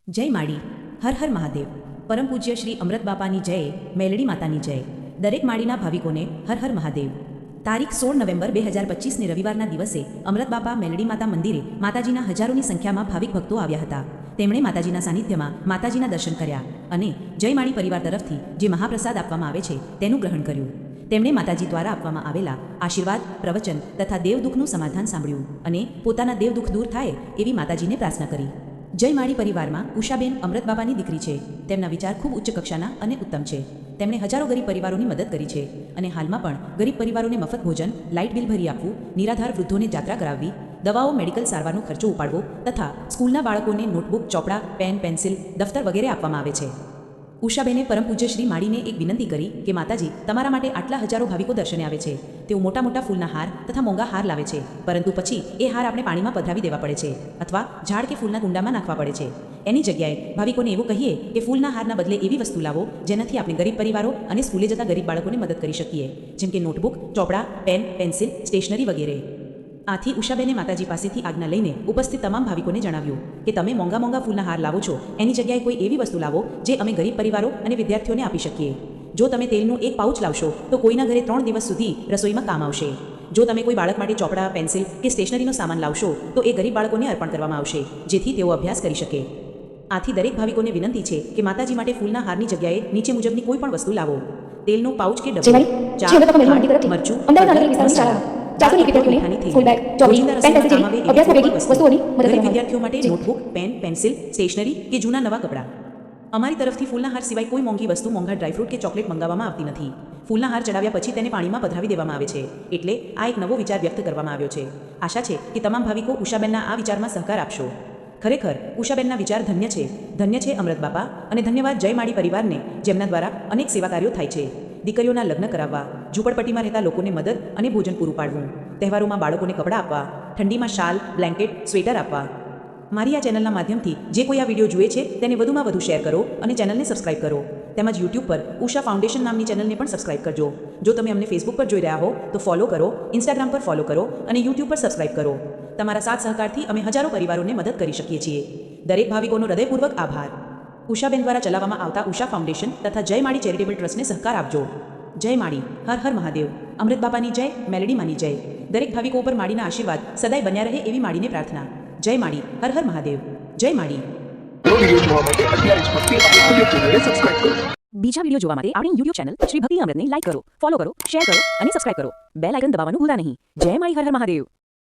જય માડી, હર હર મહાદેવ. પરમ પૂજ્ય શ્રી અમૃત બાપાની જય, મેલડી માતાની જય. દરેક માડીના ભાવિકોને હર હર મહાદેવ. તારીખ 16 નવેમ્બર 2025ને રવિવારના દિવસે અમૃત બાપા મેલડી માતા મંદિરે માતાજીના હજારોની સંખ્યામાં ભાવિક ભક્તો આવ્યા હતા. તેમણે માતાજીના સાનિધ્યમાં માતાજીના દર્શન કર્યા અને જય માડી પરિવાર તરફથી જે મહાપ્રસાદ આપવામાં આવે છે તેનું ગ્રહણ કર્યું. તેમણે માતાજી દ્વારા આપવામાં આવેલા આશીર્વાદ, પ્રવચન તથા દેવદુઃખનું સમાધાન સાંભળ્યું અને પોતાના દેવદુઃખ દૂર થાય એવી માતાજીને પ્રાર્થના કરી. જય માડી પરિવારમાં ઉષાબેન અમૃત બાપાની દીકરી છે. તેમના વિચાર ખૂબ ઉચ્ચ કક્ષાના અને ઉત્તમ છે. તેમણે હજારો ગરીબ પરિવારોની મદદ કરી છે અને હાલમાં પણ ગરીબ પરિવારોને મફત ભોજન, લાઇટ બિલ ભરી આપવું, નિરાધાર વૃદ્ધોને જાત્રા કરાવવી, દવાઓ, મેડિકલ સારવારનો ખર્ચો ઉપાડવો તથા સ્કૂલના બાળકોને નોટબુક, ચોપડા, પેન, પેન્સિલ, દફતર વગેરે આપવામાં આવે છે. ઉષાબેને પરમ પૂજ્ય શ્રી માડીને એક વિનંતી કરી કે માતાજી, તમારા માટે આટલા હજારો ભાવિકો દર્શને આવે છે. તેઓ મોટા મોટા ફૂલના હાર તથા મોંઘા હાર લાવે છે, પરંતુ પછી એ હાર આપણે પાણીમાં પધરાવી દેવા પડે છે અથવા ઝાડ કે ફૂલના કુંડામાં નાખવા પડે છે. એની જગ્યાએ ભાવિકોને એવું કહીએ કે ફૂલના હારના બદલે એવી વસ્તુ લાવો જેનાથી આપણે ગરીબ પરિવારો અને સ્કૂલે જતા ગરીબ બાળકોને મદદ કરી શકીએ, જેમ કે નોટબુક, ચોપડા, પેન, પેન્સિલ, સ્ટેશનરી વગેરે. આથી ઉષાબેને માતાજી પાસેથી આજ્ઞા લઈને ઉપસ્થિત તમામ ભાવિકોને જણાવ્યું કે તમે મોંઘા મોંઘા ફૂલના હાર લાવો છો, એની જગ્યાએ કોઈ એવી વસ્તુ લાવો જે અમે ગરીબ પરિવારો અને વિદ્યાર્થીઓને આપી શકીએ. જો તમે તેલનું એક પાઉચ લાવશો તો કોઈના ઘરે 3 દિવસ સુધી રસોઈમાં કામ આવશે. જો તમે કોઈ બાળક માટે ચોપડા, પેન્સિલ કે સ્ટેશનરીનો સામાન લાવશો તો એ ગરીબ બાળકોને અર્પણ કરવામાં આવશે, જેથી તેઓ અભ્યાસ કરી શકે. આથી દરેક ભાવિકોને વિનંતી છે કે માતાજી માટે ફૂલના હારની જગ્યાએ નીચે મુજબની કોઈ પણ વસ્તુ લાવો: તેલનો પાઉચ કે ડબ્બો, મરચું, વિદ્યાર્થીઓ માટે નોટબુક, પેન, પેન્સિલ, સ્ટેશનરી કે જૂના નવા કપડાં. અમારી તરફથી ફૂલના હાર સિવાય કોઈ મોંઘી વસ્તુ, મોંઘા ડ્રાયફ્રૂટ કે ચોકલેટ મંગાવવામાં આવતી નથી. ફૂલના હાર ચડાવ્યા પછી તેને પાણીમાં પધરાવી દેવામાં આવે છે. એટલે આ એક નવો વિચાર વ્યક્ત કરવામાં આવ્યો છે. આશા છે કે તમામ ભાવિકો ઉષાબેનના આ વિચારમાં સહકાર આપશો. ખરેખર ઉષાબેનના વિચાર ધન્ય છે. ધન્ય છે અમૃત બાપા અને ધન્યવાદ જય માડી પરિવારને, જેમના દ્વારા અનેક સેવા કાર્યો થાય છે. દીકરીઓના લગ્ન કરાવવા, ઝૂંપડપટ્ટીમાં રહેતા લોકોને મદદ અને ભોજન પૂરું પાડવું, તહેવારોમાં બાળકોને કપડાં આપવા, ઠંડીમાં શાલ, બ્લેન્કેટ, સ્વેટર આપવા. મારી આ ચેનલના માધ્યમથી જે કોઈ આ વિડીયો જુએ છે તેને વધુમાં વધુ શેર કરો અને ચેનલને સબસ્ક્રાઇબ કરો. તેમજ યુટ્યુબ પર ઉષા ફાઉન્ડેશન નામની ચેનલને પણ સબસ્ક્રાઇબ કરજો. જો તમે અમને ફેસબુક પર જોઈ રહ્યા હો તો ફોલો કરો, ઇન્સ્ટાગ્રામ પર ફોલો કરો અને યુટ્યુબ પર સબસ્ક્રાઇબ કરો. તમારા સાથ સહકારથી અમે હજારો પરિવારોને મદદ કરી શકીએ છીએ. દરેક ભાવિકોનો હૃદયપૂર્વક આભાર. ઉષાબેન દ્વારા ચલાવવામાં આવતા ઉષા ફાઉન્ડેશન તથા જય માડી ચેરિટેબલ ટ્રસ્ટને સહકાર આપજો. જય માડી, હર હર મહાદેવ. અમૃત બાપાની જય, મેલડી માની જય. દરેક ભાવિકો ઉપર માડીના આશીર્વાદ સદાય બન્યા રહે એવી માડીને પ્રાર્થના. જય માડી, હર હર મહાદેવ. જય માડી. બીજા વિડીયો જોવા માટે આપણી YouTube ચેનલ શ્રી ભક્તિ અમૃતને લાઈક કરો, ફોલો કરો, શેર કરો અને સબસ્ક્રાઇબ કરો. બેલ આઇકન દબાવવાનું ભૂલતા નહીં. જય માડી, હર હર મહાદેવ.